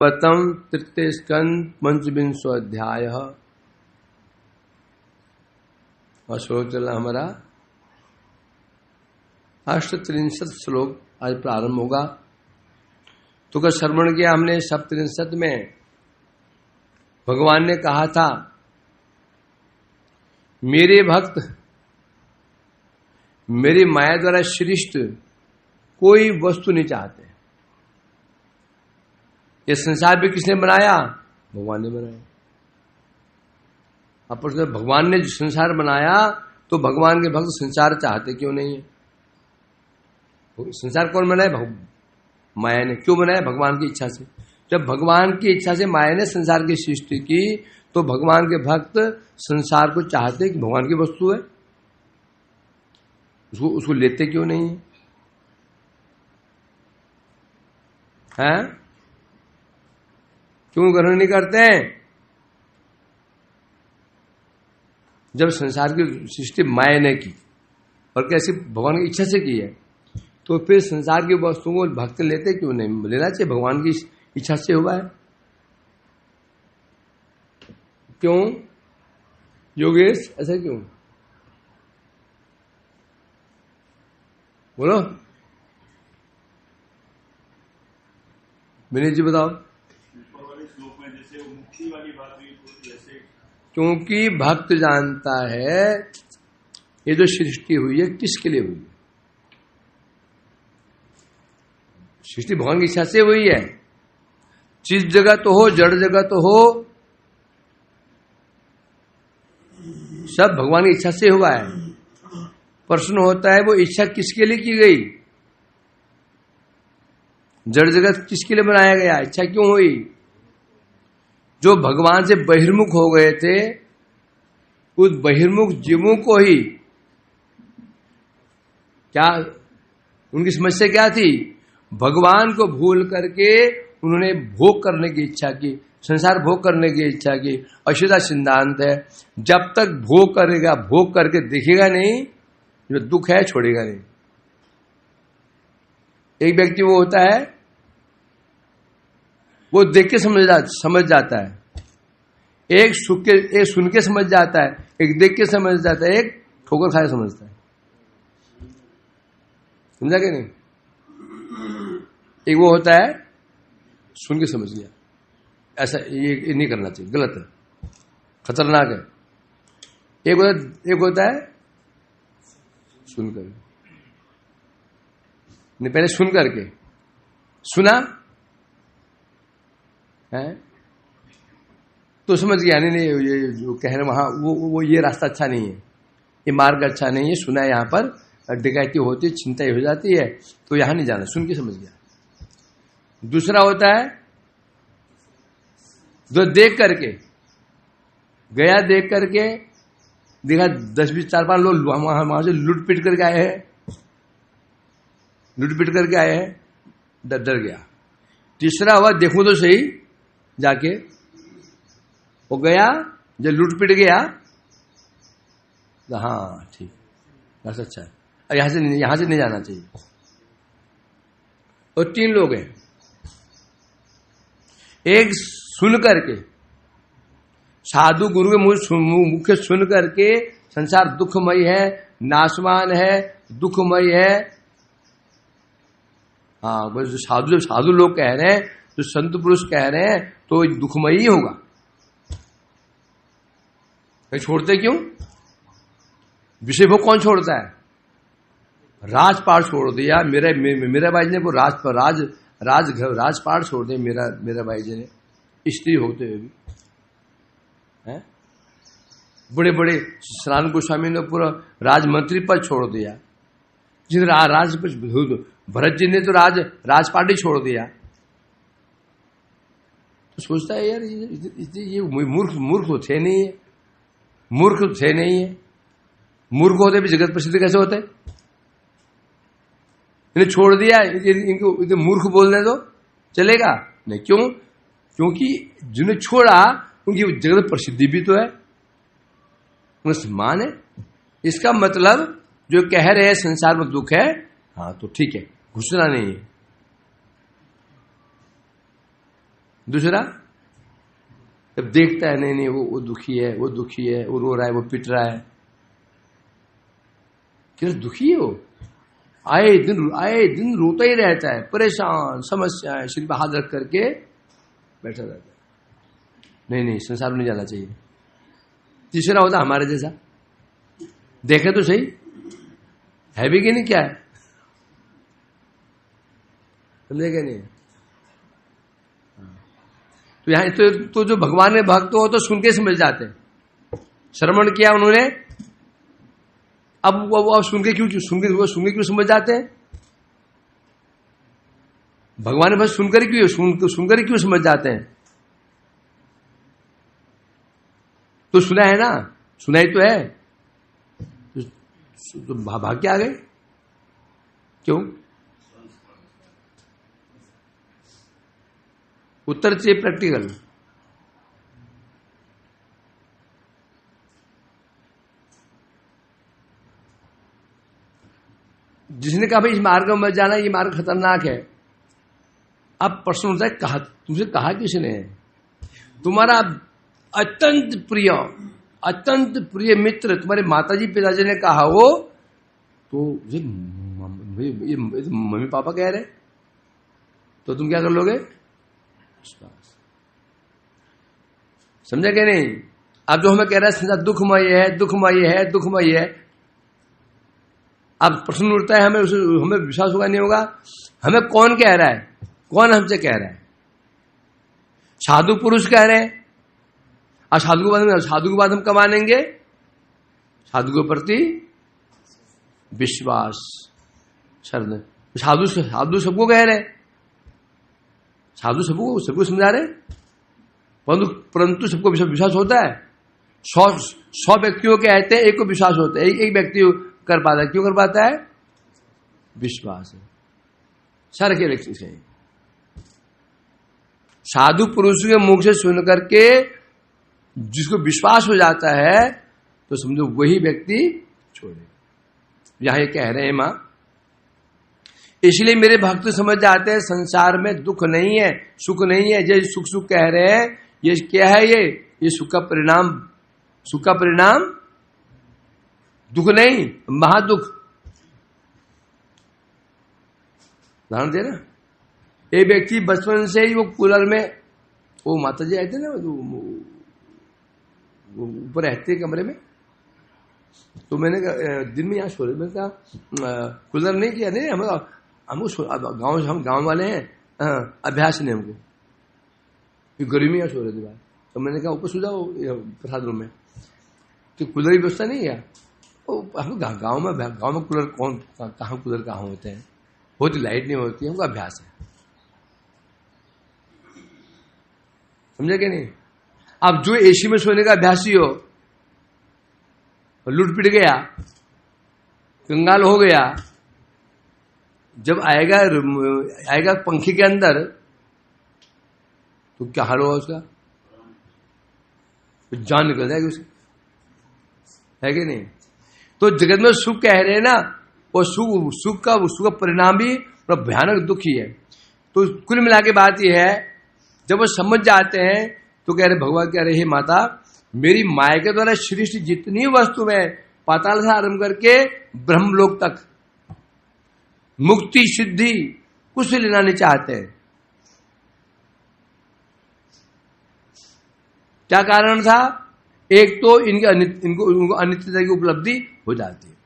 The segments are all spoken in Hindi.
पतम तृतीय स्कंद पंचविंशो अध्याय। और श्लोक चला हमारा 863 श्लोक आज प्रारंभ होगा। तो का श्रवण किया हमने 67 में भगवान ने कहा था मेरे भक्त मेरी माया द्वारा सृष्ट कोई वस्तु नहीं चाहते। ये संसार भी किसने बनाया? भगवान ने बनाया। अब प्रश्न, भगवान ने जो संसार बनाया तो भगवान के भक्त संसार चाहते क्यों नहीं है? संसार कौन बनाया? माया ने। क्यों बनाया? भगवान की इच्छा से। जब भगवान की इच्छा से माया ने संसार की सृष्टि की तो भगवान के भक्त संसार को चाहते कि भगवान की वस्तु है, उसको लेते क्यों नहीं है? क्यों ग्रहण नहीं करते हैं? जब संसार की सृष्टि माया ने की और कैसे भगवान की इच्छा से की है तो फिर संसार की वस्तुओं को भक्त लेते क्यों नहीं? लेना चाहिए, भगवान की इच्छा से हुआ है। क्यों योगेश, ऐसा क्यों? बोलो विनीत जी बताओ। क्योंकि भक्त जानता है ये जो सृष्टि हुई है किसके लिए हुई है। सृष्टि भगवान की इच्छा से हुई है। चीज जगत हो, जड़ जगत हो, सब भगवान की इच्छा से हुआ है। प्रश्न होता है वो इच्छा किसके लिए की गई? जड़ जगत किसके लिए बनाया गया? इच्छा क्यों हुई? जो भगवान से बहिर्मुख हो गए थे उस बहिर्मुख जीवों को ही क्या उनकी समस्या क्या थी? भगवान को भूल करके उन्होंने भोग करने की इच्छा की, संसार भोग करने की इच्छा की। अशुद्धा सिद्धांत है, जब तक भोग करेगा, भोग करके दिखेगा नहीं, जो दुख है छोड़ेगा नहीं। एक व्यक्ति वो होता है वो देख के समझ जाता है, एक सुन के समझ जाता है, एक देख के समझ जाता है, एक ठोकर खाए समझता है। समझा कि नहीं? एक वो होता है सुन के समझ गया, ऐसा ये नहीं करना चाहिए, गलत है, खतरनाक है। एक होता है सुनकर, नहीं पहले सुन करके सुना है तो समझ गया, नहीं ये जो कह रहे वहां वो ये रास्ता अच्छा नहीं है, ये मार्ग अच्छा नहीं है, सुना है यहां पर डकैती होती है, चिंता हो जाती है, तो यहां नहीं जाना, सुन के समझ गया। दूसरा होता है जो देख करके गया, देख करके देखा 10-20 4-5 लोग वहां से लूट पीट करके आए हैं, डर गया। तीसरा हुआ देखूं तो सही, जाके वो गया, जब लूट पीट गया तो हाँ ठीक, बस अच्छा है, यहां से नहीं जाना चाहिए। और 3 लोग हैं, एक सुन करके साधु गुरु के मुख सुन करके संसार दुखमय है, नाशवान है, दुखमय है। हाँ, बस साधु लोग कह रहे हैं, जो संत पुरुष कह रहे हैं तो दुखमय ही होगा। छोड़ते क्यों? विषय भोग कौन छोड़ता है? राजपाट छोड़ दिया मेरा भाई ने, वो राजपाट छोड़ दिया मेरा भाई जी ने, स्त्री होते हुए भी है। बड़े बड़े सनातन गोस्वामी ने पूरा राजमंत्री पद छोड़ दिया, भरत जी ने तो राजपाट ही छोड़ दिया। तो सोचता है यार ये मूर्ख तो थे नहीं है, मूर्ख थे नहीं है। मूर्ख होते भी जगत प्रसिद्ध कैसे होते? इन्हें छोड़ दिया, इनको मूर्ख बोलने दो, चलेगा नहीं? क्यों? क्योंकि जिन्हें छोड़ा उनकी जगत प्रसिद्धि भी तो है, उन्हें सम्मान है। इसका मतलब जो कह रहे हैं संसार में दुख है, हाँ तो ठीक है, घुसना नहीं है। दूसरा जब देखता है नहीं नहीं वो दुखी है, वो दुखी है, वो रो रहा है, वो पिट रहा है, क्या दुखी है वो, आए दिन रोता ही रहता है, परेशान, समस्याएं सिर पे हाथ रख करके बैठा रहता है। नहीं नहीं, संसार में नहीं जाना चाहिए। तीसरा होता हमारे जैसा, देखे तो सही है भी कि नहीं, क्या है, समझे क्या नहीं। तो यहां तो जो भगवान में भक्त हो तो सुन के समझ जाते हैं, श्रवण किया उन्होंने, अब सुन के क्यों समझ जाते हैं। भगवान बस सुनकर क्यों समझ जाते हैं। तो सुना है ना, सुनाई तो है, तो भाग के आ गए क्यों। उत्तर चाहिए प्रैक्टिकल। जिसने कहा भाई इस मार्ग में मत जाना, ये मार्ग खतरनाक है, अब प्रश्न उठता है कहा, तुमसे कहा किसने। तुम्हारा अत्यंत प्रिय मित्र तुम्हारे माताजी पिताजी ने कहा हो, तो ये मम्मी पापा कह रहे, तो तुम क्या कर लोगे, समझा क्या नहीं। अब जो हमें कह रहा है दुखमय है, अब प्रश्न उठता है हमें विश्वास होगा नहीं होगा। हमें कौन कह रहा है, कौन हमसे कह रहा है। साधु पुरुष कह रहे हैं, और साधु के बाद हम कब मानेंगे, साधु के प्रति विश्वास। साधु सबको कह रहे, साधु सबको समझा रहे, परंतु सबको विश्वास होता है। 100 व्यक्तियों के कहते हैं, एक को विश्वास होता है, एक व्यक्ति कर पाता है। क्यों कर पाता है, विश्वास है। सारे के लक्ष्य से साधु पुरुष के मुख से सुन करके जिसको विश्वास हो जाता है, तो समझो वही व्यक्ति छोड़े। यहां ये कह रहे हैं मां, इसलिए मेरे भक्त समझ जाते हैं संसार में दुख नहीं है, सुख नहीं है। जो सुख कह रहे हैं, ये क्या है, ये सुख का परिणाम दुख नहीं, महादुख। ध्यान दे ना, एक व्यक्ति बचपन से ही वो कूलर में, वो माता जी आए थे ना, वो ऊपर रहते कमरे में, तो मैंने दिन में यहाँ सो रहे, मैंने कहा कूलर नहीं किया, नहीं हम गांव वाले हैं, अभ्यास नहीं हमको, गर्मी यहाँ सो रहे थे। तो मैंने कहा ऊपर सो जाओ प्रसाद रूम में, तो कूलर की व्यवस्था नहीं है। हम गांव में कूलर कहाँ होते हैं, होती लाइट नहीं होती, हमको अभ्यास है, समझे क्या नहीं। अब जो एसी में सोने का अभ्यासी हो, लूट पिट गया, कंगाल हो गया, जब आएगा पंखे के अंदर, तो क्या हाल होगा उसका, तो जान निकल जाएगी उसकी, है कि नहीं। तो जगत में सुख कह रहे हैं ना, वो सुख का परिणाम भी बड़ा भयानक दुख ही है। तो कुल मिला के बात यह है, जब वो समझ जाते हैं तो कह रहे भगवान कह रहे, हे माता, मेरी माया के द्वारा सृष्टि जितनी वस्तु है, पाताल से आरंभ करके ब्रह्मलोक तक, मुक्ति सिद्धि कुछ लेना नहीं चाहते हैं। क्या कारण था, एक तो इनको अनित्यता की उपलब्धि हो जाती है,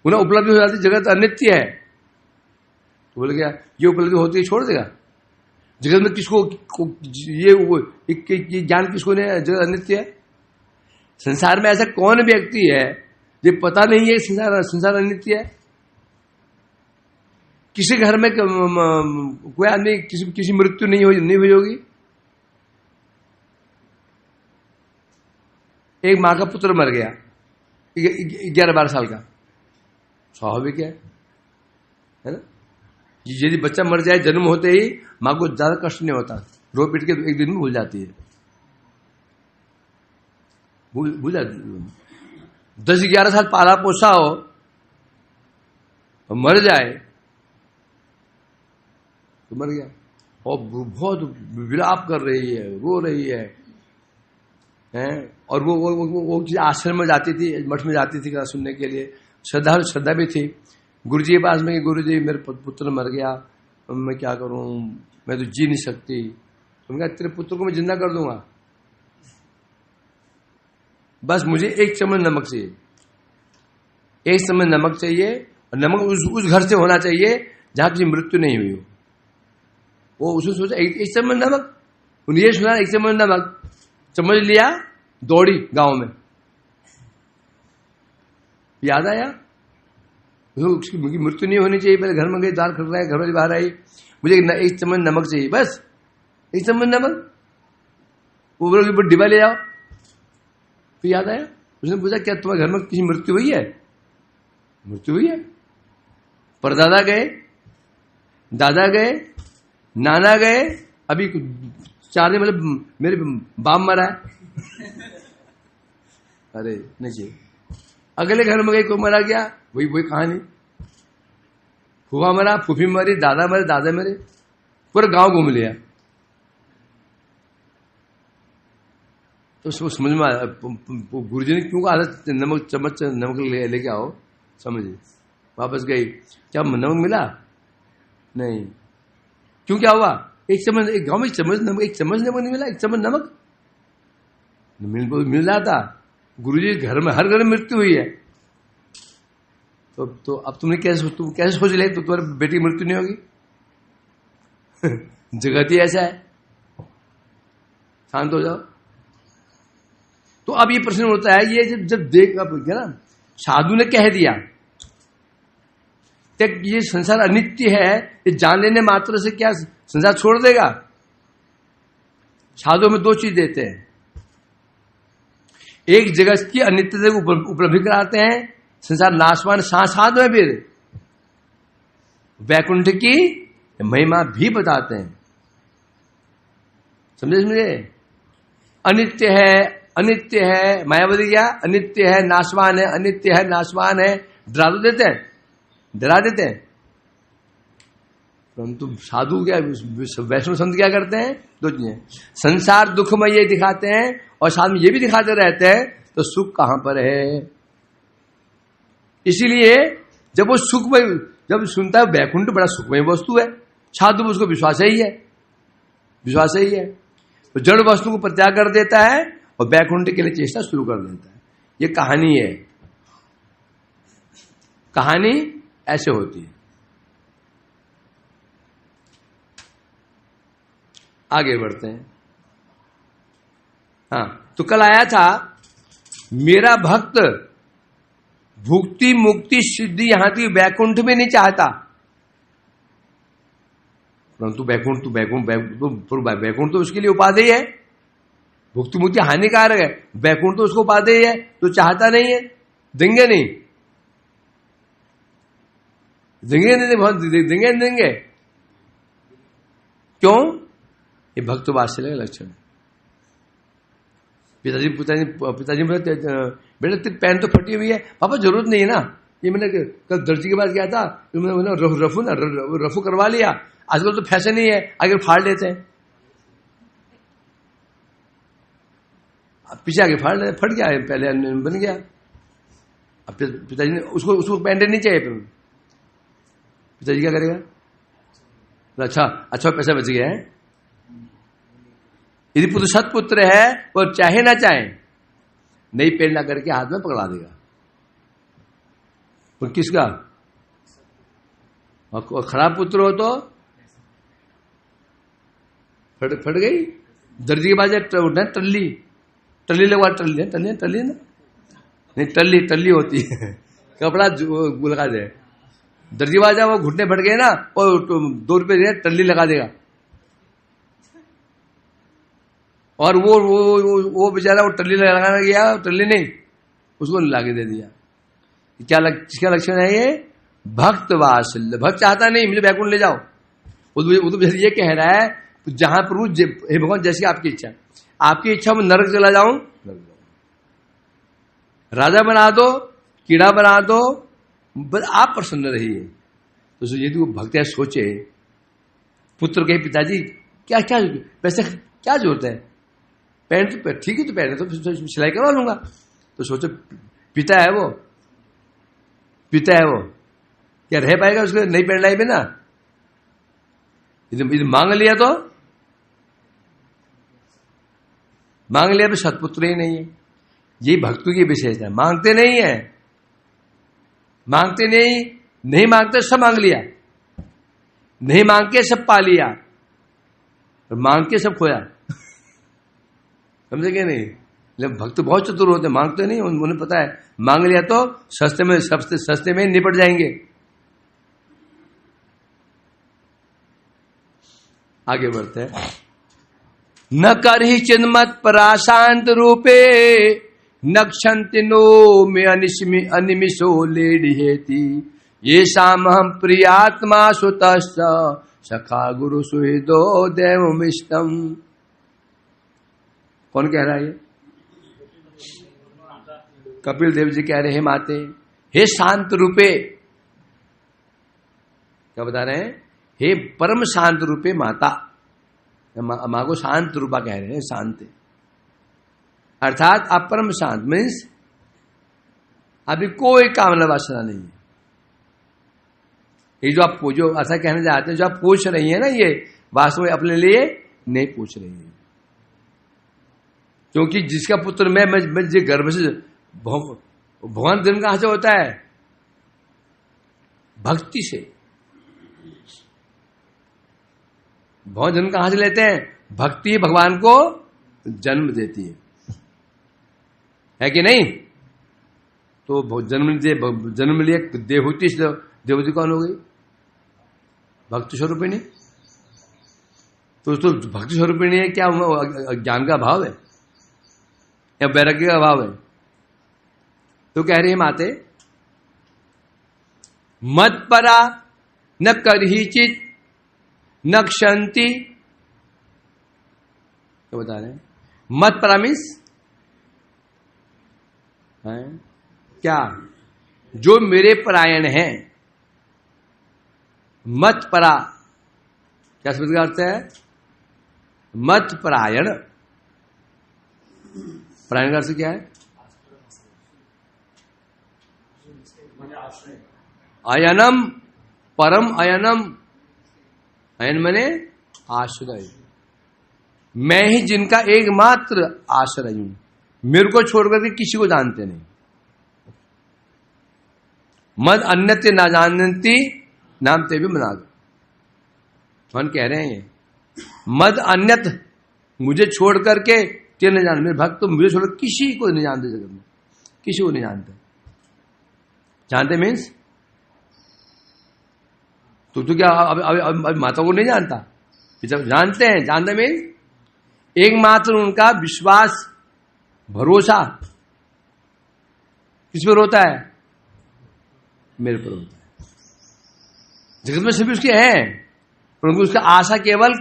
उन्हें उपलब्धि हो जाती है, जगत अनित्य है। तो बोले क्या ये उपलब्धि होती है, छोड़ देगा जगत में, किसको ये ज्ञान किसको नहीं है, जगत अनित्य है। संसार में ऐसा कौन व्यक्ति है जो पता नहीं है संसार अनित्य है। किसी घर में कोई आदमी किसी मृत्यु नहीं हुई होगी। एक मां का पुत्र मर गया 11-12 साल का, स्वाभाविक है ना। यदि बच्चा मर जाए जन्म होते ही, मां को ज्यादा कष्ट नहीं होता, रो पीट के एक दिन में भूल जाती है, भूल जाती है। 10-11 साल पाला पोसा हो और मर जाए तो मर गया, और बहुत विलाप कर रही है, रो रही है, हैं? और वो आश्रम में जाती थी, मठ में जाती थी सुनने के लिए, श्रद्धा भी थी गुरुजी के पास में कि गुरुजी मेरे पुत्र मर गया, मैं क्या करूं, मैं तो जी नहीं सकती। उन्होंने कहा तेरे पुत्र को मैं जिंदा कर दूंगा, बस मुझे एक चम्मच नमक चाहिए, एक चम्मच नमक चाहिए, और नमक उस घर से होना चाहिए जहां किसी मृत्यु नहीं हुई हो। वो उसने सोचा एक चम्मच नमक, उन्हें ये सुना एक चम्मच नमक, चम्मच लिया, दौड़ी गांव में, याद आया उसकी मृत्यु नहीं होनी चाहिए, पहले घर में गई, दाल खट रहा है, घर वाली बाहर आई, मुझे एक चम्मच नमक चाहिए, बस एक चम्मच नमक। वो बोले डिब्बा ले जाओ। फिर याद आया, उसने पूछा क्या तुम्हारे घर में किसी मृत्यु हुई है? मृत्यु हुई है। परदादा गए, दादा गए, नाना गए, अभी 4 दिन मतलब मेरे बाप मरा है। अरे नहीं चाहिए। अगले घर में गए, कोई मरा गया, वही कहानी, फूफा मरा, फूफी मरी, दादा मरे, दादा मरे, पूरा गांव घूम लिया। तो समझ में आया गुरुजी ने क्यों कहा नमक चम्मच नमक लेके आओ, समझिए। वापस गई, क्या नमक मिला? नहीं। क्यों, क्या हुआ? एक चम्मच, एक गांव में एक चम्मच नमक नहीं मिला, एक चम्मच नमक मिल रहा था। गुरुजी घर में, हर घर में मृत्यु हुई है, तो अब तुम कैसे सोच ले तो तुम्हारी बेटी की मृत्यु नहीं होगी? जगत ही ऐसा है। शांत हो जाओ। तो अब ये प्रश्न होता है, ये जब देख ना, साधु ने कह दिया ये संसार अनित्य है, ये जान लेने मात्र से क्या संसार छोड़ देगा? साधु में 2 चीज देते हैं, एक जगत की अनित्यता को उपलब्धि कराते हैं, संसार नाशवान साथ में फिर वैकुंठ की महिमा भी बताते हैं। समझे? अनित्य है मायावती, क्या अनित्य है, नाशवान है, अनित्य है, नाशवान है, डरा देते हैं। परंतु साधु क्या, वैष्णव संत क्या करते हैं? 2 चीजें, संसार दुखमय ये दिखाते हैं और साथ में ये भी दिखाते रहते हैं तो सुख कहां पर है। इसीलिए जब वो सुखमय, जब सुनता है वैकुंठ बड़ा सुखमय वस्तु है, साधु उसको विश्वास ही है, तो जड़ वस्तु को परित्याग कर देता है और वैकुंठ के लिए चेष्टा शुरू कर देता है। ये कहानी है, कहानी ऐसे होती है। आगे बढ़ते हैं। हाँ, तो कल आया था, मेरा भक्त भुक्ति मुक्ति सिद्धि यहां की वैकुंठ में नहीं चाहता, परंतु वैकुंठ तो उसके लिए उपादेय है। भुक्ति मुक्ति हानिकारक है, वैकुंठ तो उसको उपादेय है, तो चाहता नहीं है। देंगे नहीं, देंगे क्यों? ये भक्त वात्सल्य का लक्षण है। पिताजी बोले बेटा तेरी पैंट तो फटी हुई है। पापा जरूरत नहीं है ना, ये मैंने कल दर्जी के पास गया था, मैंने रफू करवा लिया। आजकल तो फैशन ही है, आगे फाड़ लेते हैं, पीछे आगे फाड़ लेते, फट गया, पहले बन गया। अब पिताजी ने उसको पैंट नहीं चाहिए, फिर पिताजी क्या करेगा? अच्छा पैसा बच गया है। यदि पुत्र सत्पुत्र है और चाहे ना चाहे नई पेन ला करके हाथ में पकड़ा देगा। और किसका? और खराब पुत्र हो तो फट गई। दर्जी के पास उठना टल्ली लगवा, टल्ली ना नहीं, टल्ली होती है, कपड़ा लगा दे। दर्जी बाजा वो घुटने फट गए ना, और 2 रुपये टल्ली लगा देगा। और वो बेचारा वो टल्ली लगाने गया, टल्ली नहीं, उसको लाके दे दिया। किसका लक्षण है ये? भक्त वात्सल्य। भक्त चाहता नहीं मुझे वैकुंठ ले जाओ, वो तो ये कह रहा है जहां प्रभु हे भगवान जैसी आपकी इच्छा, आपकी इच्छा में नरक चला जाऊं, राजा बना दो, कीड़ा बना दो, बस आप प्रसन्न रहिए। तो यदि वो भक्त सोचे पुत्र कहे पिताजी क्या क्या पैसे क्या जरूरत है, पैंट तो ठीक है, तो पहने तो सिलाई करवा लूंगा। तो सोचो पिता है वो क्या रह पाएगा उसको नहीं पहन लाई बिना? यदि मांग लिया तो सत्पुत्र ही नहीं है। ये भक्तों की विशेषता है, मांगते नहीं है, नहीं मांगते सब मांग लिया, नहीं मांग के सब पा लिया, और मांग के सब खोया। समझे क्या नहीं? लेकिन भक्त बहुत चतुर होते, मांगते नहीं, उन्हें पता है मांग लिया तो सस्ते में निपट जाएंगे। आगे बढ़ते हैं। न करहि चिन्मत पराशांत रूपे नक्षन्ति नो में अनिमिषो लेडिहेति ये सामहम प्रियात्मा सुतश्च सखा गुरु सुहृदो देवमिष्टम। कौन कह रहा है ये? कपिल देव जी कह रहे हैं माते, हे शांत रूपे, क्या बता रहे हैं? हे परम शांत रूपे माता, मां को शांत रूपा कह रहे हैं, शांत अर्थात आप परम शांत, मीन्स अभी कोई कामना वासना नहीं है। ये जो ऐसा कहना चाहते हैं, जो आप पूछ रही है ना, ये वास्तव में अपने लिए नहीं पूछ रही है, क्योंकि जिसका पुत्र मैं जो गर्भ से भगवान जन्म कहां से होता है? भक्ति से। भगवान जन्म कहां से लेते हैं? भक्ति भगवान को जन्म देती है कि नहीं? तो जन्म लिए देवहूति, देवहूति कौन हो गई? भक्ति स्वरूपिणी। तो भक्ति स्वरूपिणी है क्या? ज्ञान का अभाव है या वैराग्य का अभाव है? तो कह रही है माते, मत परा न करहिचित न क्षंति। तो बता रहे हैं मत परा मीन्स क्या? जो मेरे परायण हैं। मत परा क्या शब्द का अर्थ है? मत परायण। परायण का अर्थ क्या है? अयनम परम अयनम। अयन मने आश्रय। मैं ही जिनका एकमात्र आश्रय हूं, मेरे को छोड़कर के किसी को जानते नहीं। मद अन्यत्य ना जानती नाम ते भी मना। कौन कह रहे हैं ये? मद अन्यत, मुझे छोड़ करके ते नहीं जान। मेरे भक्त तो मुझे छोड़ किसी को नहीं जानते, जगत में किसी को नहीं जानते। जानते मीन्स तो क्या अब माता को नहीं जानता? जब जानते हैं, जानते मीन्स एकमात्र उनका विश्वास भरोसा किस पर होता है? मेरे पर होता है। जगत में सभी उसके हैं, परंतु उसका आशा केवल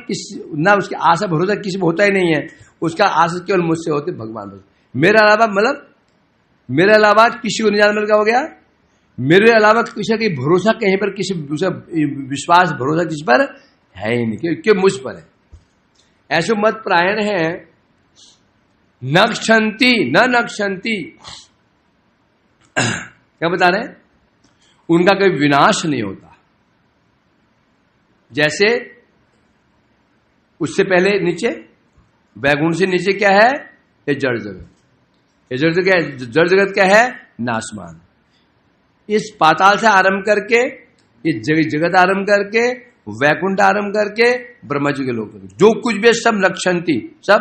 ना उसकी आशा भरोसा किसी में होता ही नहीं है। उसका आशा केवल मुझसे होती भगवान बस। मेरे अलावा मतलब मेरे अलावा किसी को नहीं जानने का हो गया। मेरे अलावा किसी का भरोसा कहीं पर, किसी विश्वास भरोसा किसी पर है ही नहीं, क्योंकि मुझ पर है। ऐसे मत प्रायण है। नक्षंती न नक्षंती, क्या बता रहे हैं? उनका कोई विनाश नहीं होता। जैसे उससे पहले नीचे, वैकुंठ से नीचे क्या है? ये जड़ जगत। ये जड़ जगत क्या है? नाशमान। इस पाताल से आरंभ करके, ये जगत आरंभ करके, वैकुंठ आरंभ करके, ब्रह्मा जी के लोग, जो कुछ भी सब नक्षंती, सब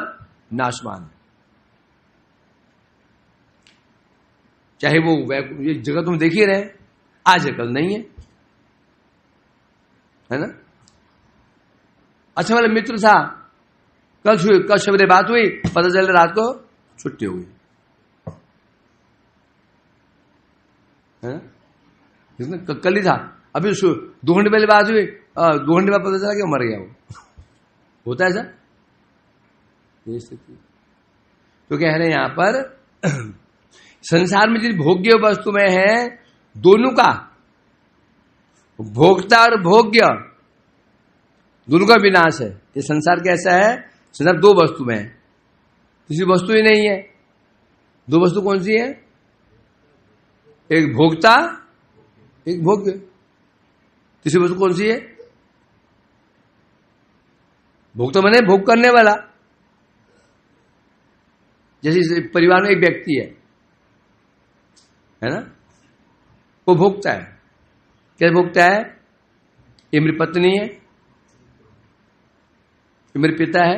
नाशमान। चाहे वो ये जगत तुम देख ही रहे, आज है कल नहीं है ना? अच्छा वाला मित्र था, कल सवेरे बात हुई, पता चल रात को छुट्टी हो गई, है ना? कल ही था, अभी 2 घंटे पहले बात हुई, 2 घंटे बाद पता चला कि मर गया वो। होता है ऐसा? ये स्थिति तो कह रहे हैं यहां पर संसार में जिस भोग्य वस्तु में है, दोनों का भोक्ता और भोग्य दोनों का विनाश है। ये संसार कैसा है? संसार दो वस्तु में है, किसी वस्तु ही नहीं है। दो वस्तु कौन सी है? एक भोक्ता, एक भोग्य। तीसरी वस्तु कौन सी है? भोक्ता माने भोग करने वाला। जैसे परिवार में एक व्यक्ति है ना, वो भोगता है। क्या भोगता है? ये मेरी पत्नी है, ये मेरे पिता है,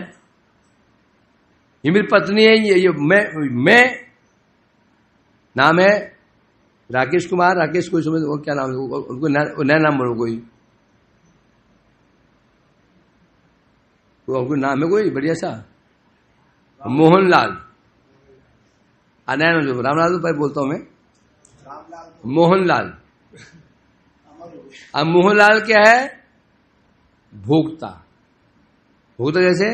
ये मेरी पत्नी है, ये मैं नाम है राकेश कुमार। राकेश कोई समझ, वो क्या नाम है उनको? नया नाम बोलो कोई, उनको नाम है कोई बढ़िया सा, मोहनलाल। नया नाम रामलाल तो बोलता हूं मैं, मोहनलाल। अब मोहनलाल क्या है? भोक्ता। भोक्ता जैसे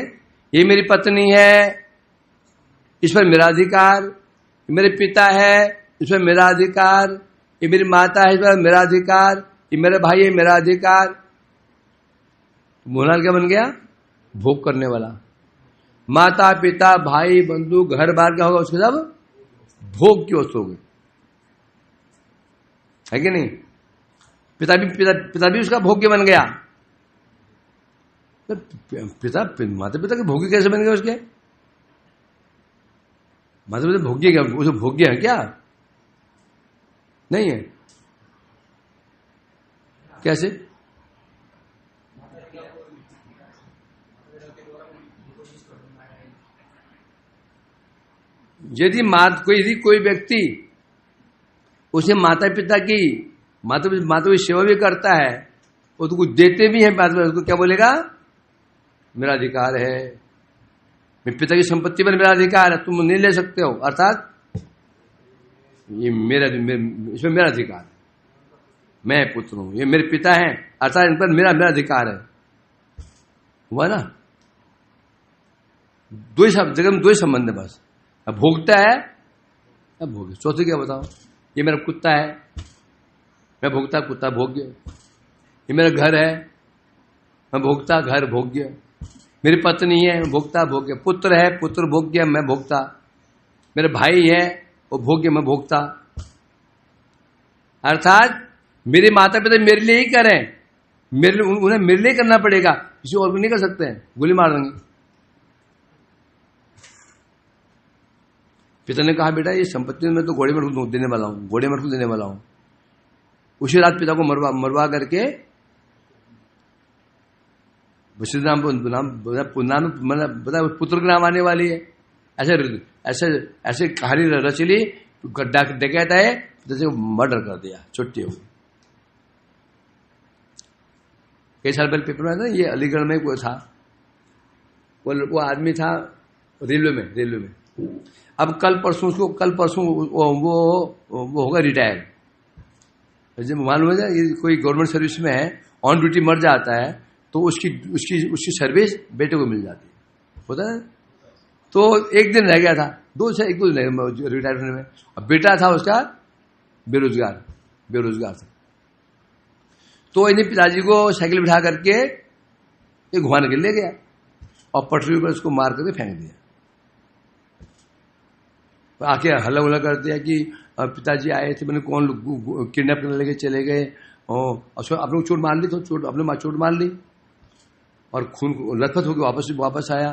ये मेरी पत्नी है, इस पर मेरा अधिकार, ये मेरे पिता है, इस पर मेरा अधिकार, ये मेरी माता है, इस पर मेरा अधिकार, ये मेरा भाई है, मेरा अधिकार। मोहनलाल क्या बन गया? भोग करने वाला। माता पिता भाई बंधु घर बार क्या होगा? उसके सब भोग की वस्तु होगी, है कि नहीं? पिता भी उसका भोग्य बन गया। तो माता पिता के भोग्य कैसे बन गए उसके? माता पिता भोग्य क्या? उसे भोग्य है क्या? नहीं है। कैसे? यदि कोई व्यक्ति उसे माता पिता की सेवा भी करता है, वो तो कुछ देते भी हैं, बाद में उसको क्या बोलेगा? मेरा अधिकार है, मेरे पिता की संपत्ति पर मेरा अधिकार है, तुम नहीं ले सकते हो। अर्थात ये इसमें मेरा अधिकार है, मैं पुत्र हूं, ये मेरे पिता हैं, अर्थात इन पर मेरा अधिकार है। हुआ ना? जगह में दो ही संबंध है बस। अब भोगता है, अब भोग्य। चौथे क्या बताओ? ये मेरा कुत्ता है, मैं भोगता, कुत्ता भोग्य। ये मेरा घर है, मैं भोगता, घर भोग्य। मेरी पत्नी है, भोगता भोग्य। पुत्र है, पुत्र भोग्य, मैं भोगता। मेरे भाई है, वो भोग्य, मैं भोगता। अर्थात मेरे माता पिता मेरे लिए ही करें, उन्हें मेरे लिए करना पड़ेगा, किसी और को नहीं कर सकते हैं, गोली मार देंगे। पिता ने कहा, बेटा ये संपत्ति में तो घोड़े मरकू देने वाला हूं, घोड़े मरकू देने वाला हूं। उसी रात पिता को मरवा करके पुत्र के नाम आने वाली है। ऐसे कहानी रच ली, डकैत आए, जैसे मर्डर कर दिया, छुट्टी हो गई। कई साल पहले पेपर में आया था, ये अलीगढ़ में कोई था, वो आदमी था रेलवे में। अब कल परसों वो होगा रिटायर। जब मालूम है ये कोई गवर्नमेंट सर्विस में है, ऑन ड्यूटी मर जाता है, तो उसकी सर्विस बेटे को मिल जाती है, होता है। तो एक दिन रह गया था, एक दो दिन रिटायर होने में। अब बेटा था उसका बेरोजगार था। तो इन्हें पिताजी को साइकिल बिठा करके ये घुमाने के लिए ले गया और पटरी पर उसको मार करके फेंक दिया। आके हल्ला उल्ला कर दिया कि पिताजी आए थे, मैंने कौन किडनैप करने लेके चले गए, और अपने को चोट मार ली, तो अपने चोट मार ली और खून लथपथ होकर वापस आया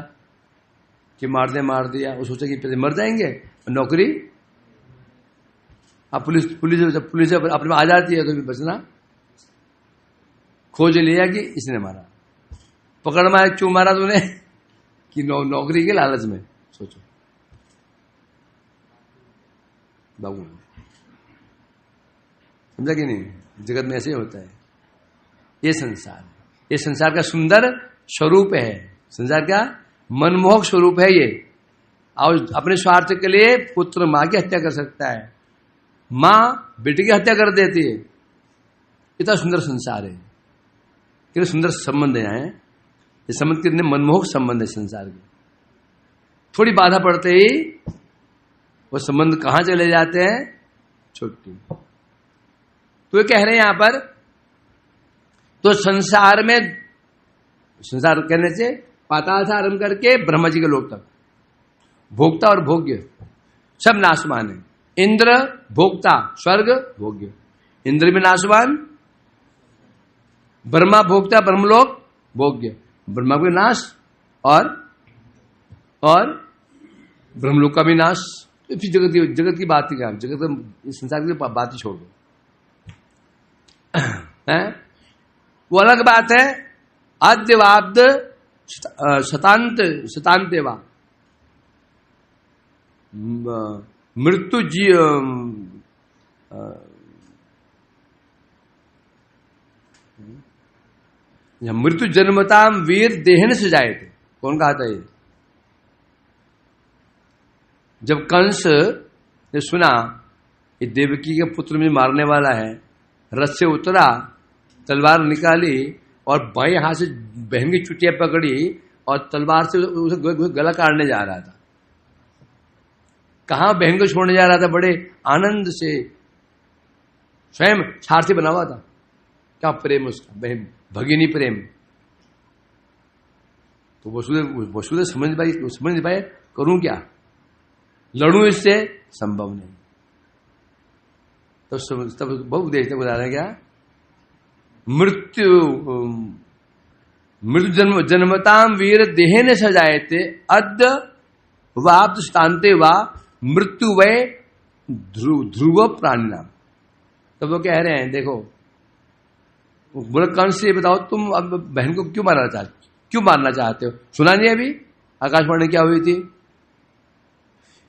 कि मार दिया। वो सोचा कि पिताजी मर जाएंगे, नौकरी। अब पुलिस अपने में आ जाती है तो भी बचना। खोज लिया कि इसने मारा, पकड़ मारा, क्यों मारा तूने? कि नौकरी के लालच में। सोचो बाबू, समझा कि नहीं? जगत में ऐसे ही होता है। ये संसार का सुंदर स्वरूप है, संसार का मनमोहक स्वरूप है ये। और अपने स्वार्थ के लिए पुत्र मां की हत्या कर सकता है, मां बेटी की हत्या कर देती है। इतना सुंदर संसार है, कितने सुंदर संबंध है। ये संबंध कितने मनमोहक संबंध है संसार के। थोड़ी बाधा पड़ते ही वो संबंध कहां चले जाते हैं? छुट्टी। तो ये कह रहे हैं यहां पर, तो संसार में संसार कहने से पाताल से आरंभ करके ब्रह्मा जी के लोक तक, भोक्ता और भोग्य सब नाशवान है। इंद्र भोक्ता, स्वर्ग भोग्य। इंद्र भी नाशवान, ब्रह्मा भोक्ता, ब्रह्मलोक भोग्य। ब्रह्मा का नाश और ब्रह्मलोक का भी नाश। तो फिर जगत की बात ही क्या, जगत संसार की बात ही छोड़ दो है, वो अलग बात है। आद्यवाब्द शतांतेवा मृत्यु मृत्यु जन्मताम वीर देहन से जाए थे। कौन कहा था ये? जब कंस ने सुना कि देवकी के पुत्र में मारने वाला है, रथ से उतरा, तलवार निकाली और बाएं हाथ से बहन की चुटिया पकड़ी और तलवार से उसे गला काटने जा रहा था। कहां बहन को छोड़ने जा रहा था? बड़े आनंद से, स्वयं सारथी बना हुआ था। क्या प्रेम उसका, बहन भगिनी प्रेम। तो वसुदेव समझ पाए करूं क्या, लड़ूं इससे, संभव नहीं। तब बहुत देखते बता रहे क्या, मृत्यु जन्मताम वीर देहेन सजायते अद्य वाप्त स्थानते वा मृत्यु वै ध्रुव प्राणी नाम। तब वो कह रहे हैं, देखो बोले कंस से बताओ तुम अब बहन को क्यों मारना चाहते हो? सुना नहीं अभी आकाशवाणी क्या हुई थी?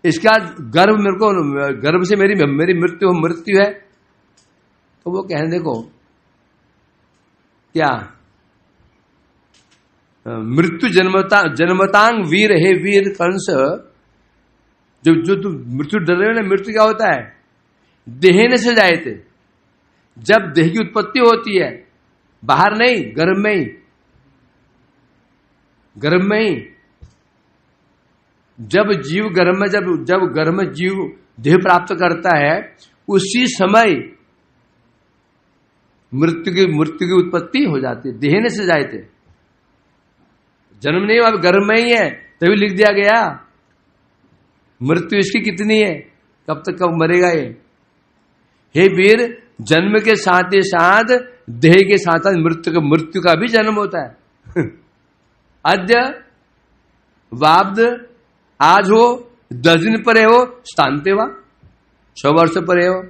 इसका गर्भ से मेरी मृत्यु है। तो वो कह रहे देखो क्या, मृत्यु जन्मतांग वीर है, वीर कंस, जो तुम मृत्यु डर रहे हो ना, मृत्यु क्या होता है? देहने से जाए थे। जब देह की उत्पत्ति होती है, बाहर नहीं, गर्भ में ही, जब जीव गर्भ में, जब गर्भ में जीव देह प्राप्त करता है, उसी समय मृत्यु की उत्पत्ति हो जाती है। देहने से जाए थे, जन्म नहीं, अब गर्भ में ही है, तभी लिख दिया गया मृत्यु इसकी कितनी है, कब तक कब मरेगा ये। हे वीर, जन्म के साथ ही साथ देह के साथ मृत्यु का भी जन्म होता है। अद्य वाब्द, आज हो, 10 दिन परे हो, स्थानते वा 100 वर्ष परे हो,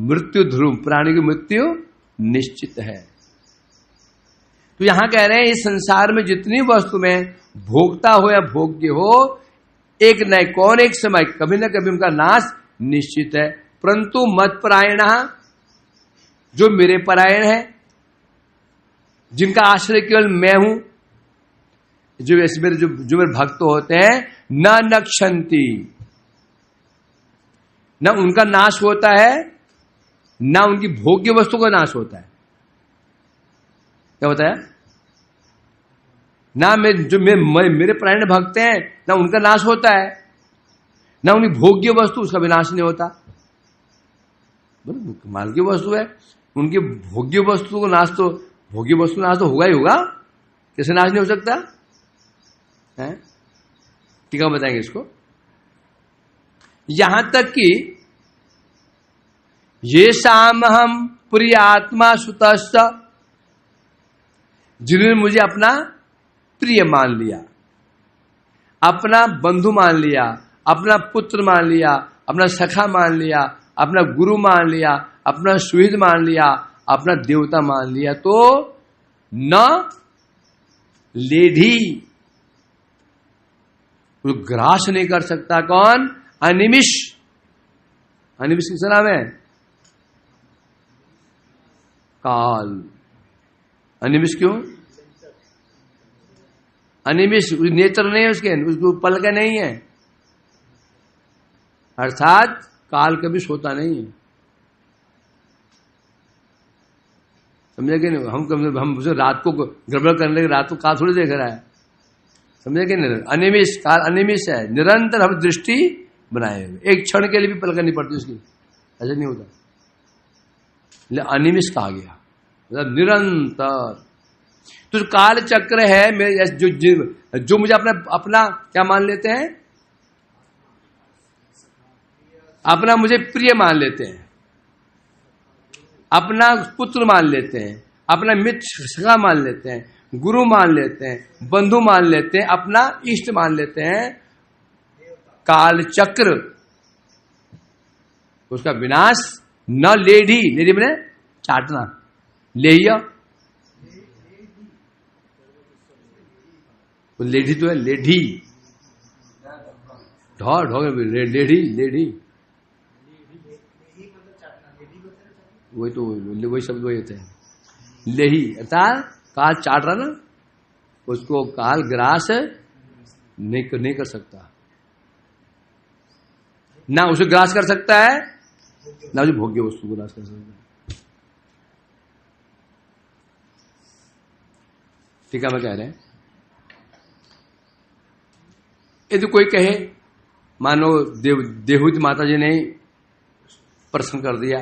मृत्यु ध्रुव, प्राणी की मृत्यु निश्चित है। तो यहां कह रहे हैं इस संसार में जितनी वस्तु में भोक्ता हो या भोग्य हो, एक न कौन एक समय कभी न कभी उनका नाश निश्चित है। परंतु मत परायण, जो मेरे परायण है, जिनका आश्रय केवल मैं हूं, जो मेरे भक्त होते हैं, न नक्षंती, न उनका नाश होता है, न उनकी भोग्य वस्तु का नाश होता है। क्या होता है? ना मेरे प्राण भक्त हैं, ना उनका नाश होता है, ना उनकी भोग्य वस्तु, उसका विनाश नहीं होता। माल की वस्तु है, उनकी भोग्य वस्तु को नाश तो, भोग्य वस्तु नाश तो होगा ही होगा, कैसे नाश नहीं हो सकता है? टीका बताएंगे इसको। यहां तक कि ये शाम हम प्रिय आत्मा सुतश्च, जिन्होंने मुझे अपना प्रिय मान लिया, अपना बंधु मान लिया, अपना पुत्र मान लिया, अपना सखा मान लिया, अपना गुरु मान लिया, अपना सुहृद मान लिया, अपना देवता मान लिया, तो न लेढ़ी, वो ग्रास नहीं कर सकता। कौन? अनिमिष। अनिमिष किसका नाम है? काल। अनिमिष क्यों? अनिमिष नेत्र नहीं है उसके पलक नहीं है, अर्थात काल कभी सोता नहीं है। समझे कि नहीं? हम रात को गड़बड़ करने लगे, रात को काल थोड़ी देख रहा है, समझे कि नहीं? अनिमिष, काल अनिमिष है, निरंतर हम दृष्टि बनाए हुए, एक क्षण के लिए भी पलक नहीं पड़ती उसकी, ऐसा नहीं होता। अनिमिष कहा गया, मतलब निरंतर तो जो काल चक्र है मेरे जो मुझे अपना अपना क्या मान लेते हैं, अपना मुझे प्रिय मान लेते हैं, अपना पुत्र मान लेते हैं, अपना मित्र सखा मान लेते हैं, गुरु मान लेते हैं, बंधु मान लेते हैं, अपना इष्ट मान लेते हैं। काल चक्र उसका विनाश न लेढ़ी, लेढ़ी मैंने चाटना, लेहिया तो लेढ़ी तो है, लेढ़ी ढौ ढौ लेढ़ी लेढ़ी वही तो वही शब्द वही होते हैं। लेही अर्थात काल चाट रहा ना, उसको काल ग्रास नहीं कर सकता, ना उसे ग्रास कर सकता है ना उसे भोग्य वस्तु को ग्रास कर सकता है। ठीक है, मैं कह रहे हैं यदि कोई कहे मानो देवहूति माता जी ने प्रश्न कर दिया,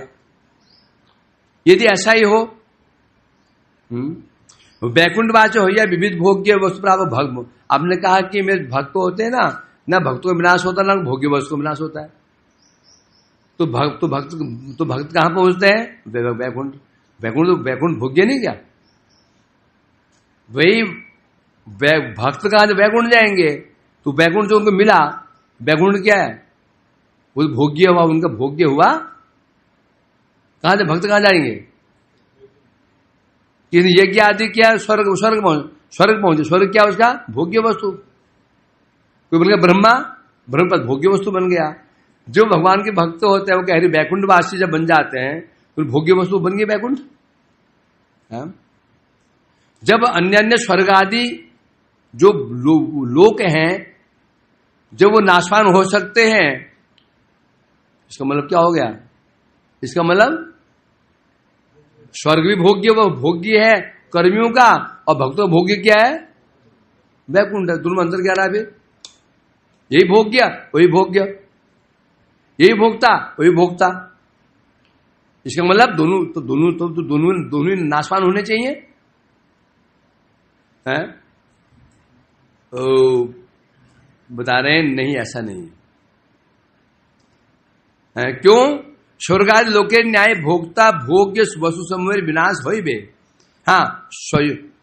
यदि ऐसा ही हो वैकुंठवाच हो या विविध भोग्य वस्तु प्राप्त भक्त, आपने कहा कि मेरे भक्त होते हैं ना भक्तों का विनाश होता ना भोग्य वस्तु का विनाश होता है, तो भक्त कहां पहुंचते हैं, वैकुंठ। वैकुंठ भोग्य नहीं क्या, वही भक्त कहां से वैकुंठ जाएंगे, तो वैकुंठ जो उनको मिला, वैकुंठ क्या है, वो भोग्य हुआ, उनका भोग्य हुआ, कहां से भक्त कहां जाएंगे, यज्ञ आदि क्या, स्वर्ग पहुंचे, स्वर्ग क्या उसका भोग्य वस्तु, कोई बन गया ब्रह्म पद भोग्य वस्तु बन गया। जो भगवान के भक्त होते हैं वो कह रहे वैकुंठ वासी जब बन जाते हैं तो भोग्य वस्तु बन गई वैकुंठ। जब अन्य स्वर्ग आदि जो लोक हैं जब वो नाशवान हो सकते हैं, इसका मतलब क्या हो गया, इसका मतलब स्वर्ग भी भोग्य, वो भोग्य है कर्मियों का, और भक्तों का भोग्य क्या है, वैकुंठ। दोनों अंतर क्या रहा है, यही भोग्य वही भोग्य, यही भोक्ता वही भोक्ता। इसका मतलब दोनों नाशवान होने चाहिए, हैं? तो बता रहे हैं नहीं, ऐसा नहीं है। क्यों, स्वर्गादि लोके न्याय भोक्ता भोग्य वसु समूह विनाश हो बे। हाँ,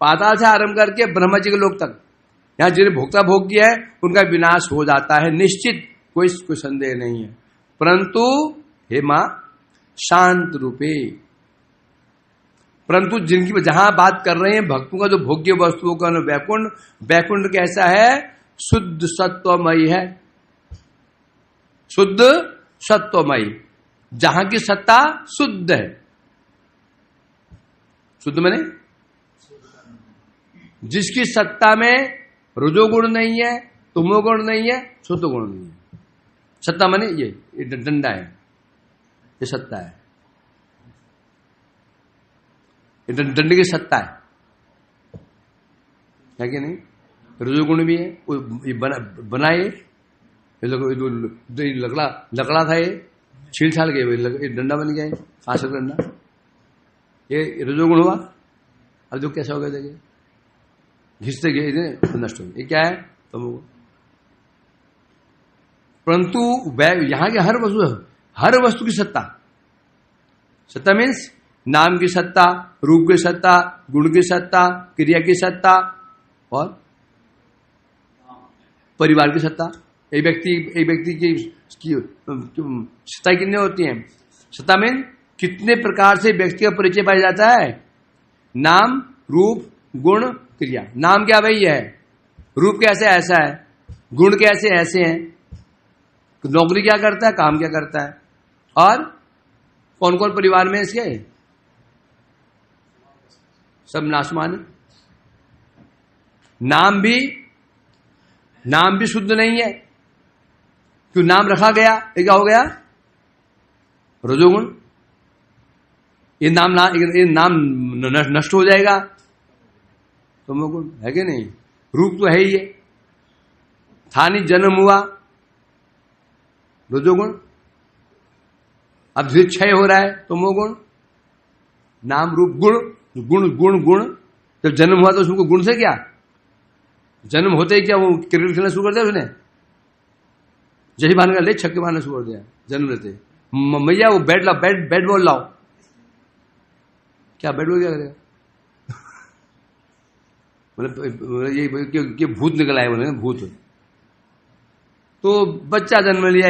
पाताल से आरंभ करके ब्रह्मा जी के लोक तक यहां जिन्हें भोक्ता भोग्य है उनका विनाश हो जाता है निश्चित, कोई संदेह नहीं है। परंतु हे मां शांत रूपे, परंतु जिनकी जहां बात कर रहे हैं भक्तों का जो भोग्य वस्तुओं का वैकुंठ, वैकुंठ कैसा है, शुद्ध सत्वमयी है, शुद्ध सत्वमयी, जहां की सत्ता शुद्ध है। शुद्ध माने जिसकी सत्ता में रजोगुण नहीं है, तमोगुण नहीं है, शुद्ध गुण नहीं है। सत्ता माने ये डंडा है, ये सत्ता है, ये डंडे की सत्ता है कि नहीं। रजोगुण भी है, ये बनाए लकड़ा था, ये छील छाल के डंडा बन गया, कांच का डंडा, ये रजोगुण हुआ। अब जो कैसा हो गया देखिए, घिसते गए तो नष्ट हो गए, ये क्या है, तमोगुण। परंतु यहां के हर वस्तु की सत्ता, सत्ता मीन्स नाम की सत्ता, रूप की सत्ता, गुण की सत्ता, क्रिया की सत्ता और परिवार की सत्ता। एक व्यक्ति की सत्ता कितनी होती है, सत्ता मीन कितने प्रकार से व्यक्ति का परिचय पाया जाता है, नाम, रूप, गुण, क्रिया। नाम क्या भाई है, रूप कैसे ऐसा है, गुण कैसे ऐसे हैं, नौकरी क्या करता है, काम क्या करता है, और कौन कौन परिवार में इसके, सब नाशमान। नाम भी शुद्ध नहीं है, क्यों नाम रखा गया, ये क्या हो गया, रजोगुण। ये नाम नष्ट हो जाएगा, तमोगुण है कि नहीं। रूप तो है ही है, था नहीं, जन्म हुआ, रजोगुण। अब धीरे क्षय हो रहा है, तमोगुण। नाम रूप गुण, गुण गुण गुण, जब जन्म हुआ तो उसको गुण से क्या, जन्म होते ही क्या वो क्रिकेट खेलना शुरू कर दिया उसने, जही भान कर ले छक्के मारना शुरू कर दिया जन्म लेते। मैया वो बैट बॉल लाओ, क्या बैट बॉल क्या करेगा? मतलब ये भूत निकल आए बोले भूत। तो बच्चा जन्म लिया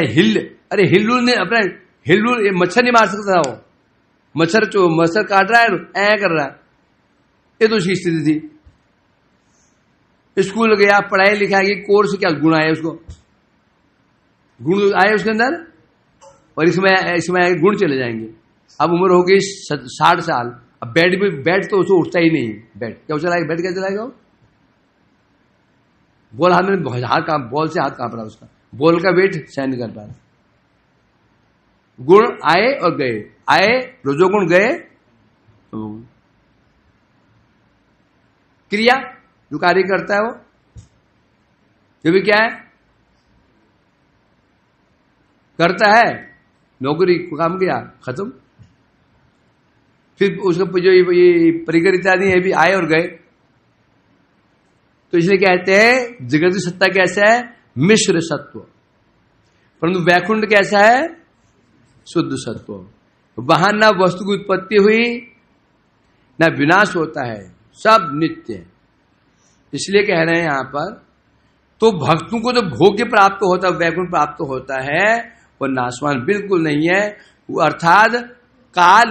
अरे हिल्लुल ने अपना हिल्लुल मच्छर नहीं मार सकता था वो, मच्छर काट रहा है ऐ कर रहा है, ये तो उसकी स्थिति थी। स्कूल गया, पढ़ाई लिखाई की, कोर्स क्या गुण आए उसको, गुण आए उसके अंदर, और इसमें गुण चले जाएंगे। अब उम्र हो गई 60 साल, अब बैट तो उसको उठता ही नहीं। बैट क्या चलाएगा, बैट क्या चलाएगा? बॉल हाथ में, बॉल से हाथ कांप रहा उसका, बॉल का वेट सहन नहीं कर पा रहा। गुण आए और गए, आए रजोगुण, गए क्रिया जो कार्य करता है वो, ये भी क्या है, करता है, नौकरी काम किया खत्म। फिर उसका जो ये परिकर इत्यादि है भी आए और गए। तो इसलिए कहते हैं जगत की सत्ता कैसा है, मिश्र सत्व, परंतु वैकुंठ कैसा है, शुद्ध सत्व। वहां ना वस्तु की उत्पत्ति हुई ना विनाश होता है, सब नित्य है। इसलिए कह रहे हैं यहां पर, तो भक्तों को तो भोग्य प्राप्त होता है, वैकुंठ प्राप्त होता है, वो नाशवान बिल्कुल नहीं है। वो अर्थात काल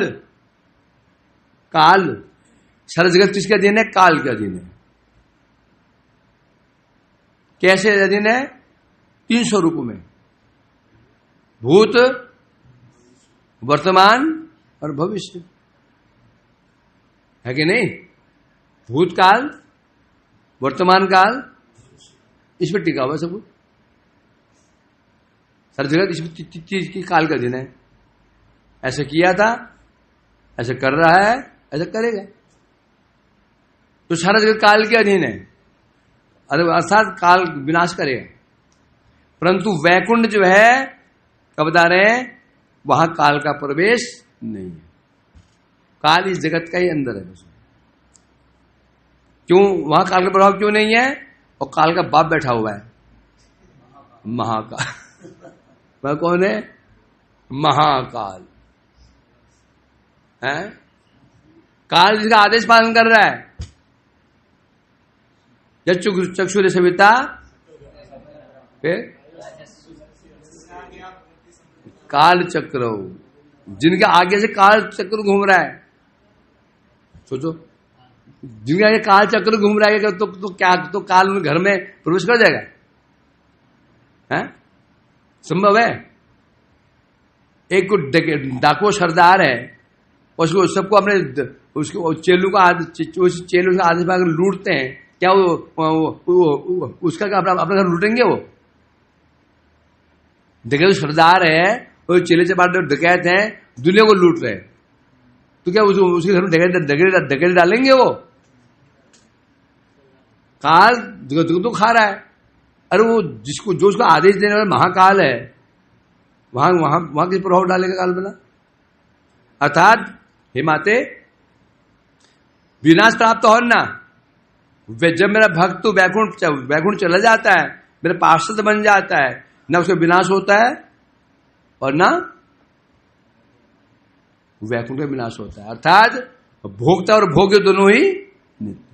सारा जगत किसके अधीन है, काल के अधीन है। कैसे अधीन है? 3 स्वरूप में, भूत, वर्तमान और भविष्य, है कि नहीं? भूतकाल, वर्तमान काल, इस पर टिका हुआ सब कुछ, सारी जगत इस चीज की काल का अधीन है। ऐसे किया था, ऐसे कर रहा है, ऐसा करेगा, तो सारा जगत काल के अधीन है, अर्थात काल विनाश करेगा। परंतु वैकुंठ जो है, क्या बता रहे हैं, वहां काल का प्रवेश नहीं है, काल इस जगत का ही अंदर है बस। क्यों वहां काल का प्रभाव क्यों नहीं है? और काल का बाप बैठा हुआ है, महाकाल। वह कौन है? महाकाल है, काल जिसका आदेश पालन कर रहा है। चक्षुर सविता, फिर काल चक्र, जिनके आगे से काल चक्र घूम रहा है, सोचो, जिनके आगे काल चक्र घूम रहा है तो क्या, तो काल उनके घर में प्रवेश कर जाएगा? हैं? संभव है? एक को डाकू सरदार है, उसको सबको अपने उसको चेलू का चेलू का आदेश पाकर लूटते हैं, क्या वो उसका अपना घर लूटेंगे? वो डकैत सरदार है, वो चेले चपाटे डकैत हैं, दुनिया को लूट रहे हैं, तो क्या उसके घर में डकैत डालेंगे? वो काल जगत तो खा रहा है। अरे वो जो उसको आदेश देने वाला महाकाल है, वहां किस प्रभाव डालेगा काल बना? अर्थात हे माते, विनाश प्राप्त हो ना, जब मेरा भक्त वैकुंठ चला जाता है, मेरा पार्षद बन जाता है, ना उसका विनाश होता है और ना वैकुंठ का विनाश होता है। अर्थात भोक्ता और भोग्य दोनों ही नित्य।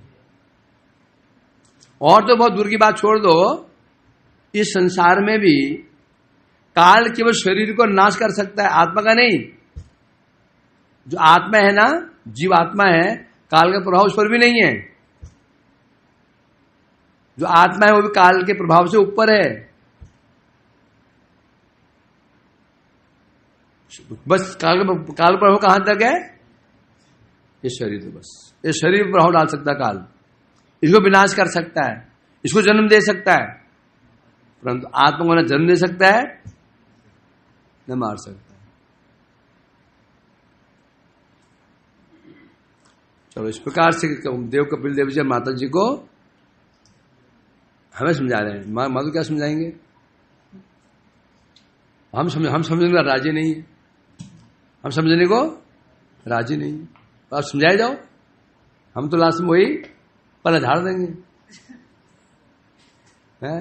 और तो बहुत दूर की बात छोड़ दो, इस संसार में भी काल केवल शरीर को नाश कर सकता है, आत्मा का नहीं। जो आत्मा है ना, जीव आत्मा है, काल का प्रभाव उस पर भी नहीं है। जो आत्मा है वो भी काल के प्रभाव से ऊपर है। बस काल प्रभाव कहां तक है? ये शरीर, तो बस ये शरीर प्रभाव डाल सकता है काल, इसको विनाश कर सकता है, इसको जन्म दे सकता है, परंतु आत्मा को न जन्म दे सकता है न मार सकता है। चलो, इस प्रकार से देव कपिल देव जी माता जी को हमें समझा रहे हैं। माधु क्या समझाएंगे? हम समझने को राजी नहीं है, हम समझने को राजी नहीं है। तो आप समझाए जाओ, हम तो लास्ट में वही पहले झाड़ देंगे। हैं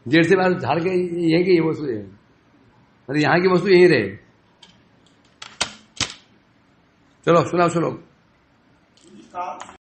जेठ से बाहर झाड़ के यही की ये वस्तु है, मतलब यहाँ की वस्तु यही रहे। चलो सुनाओ।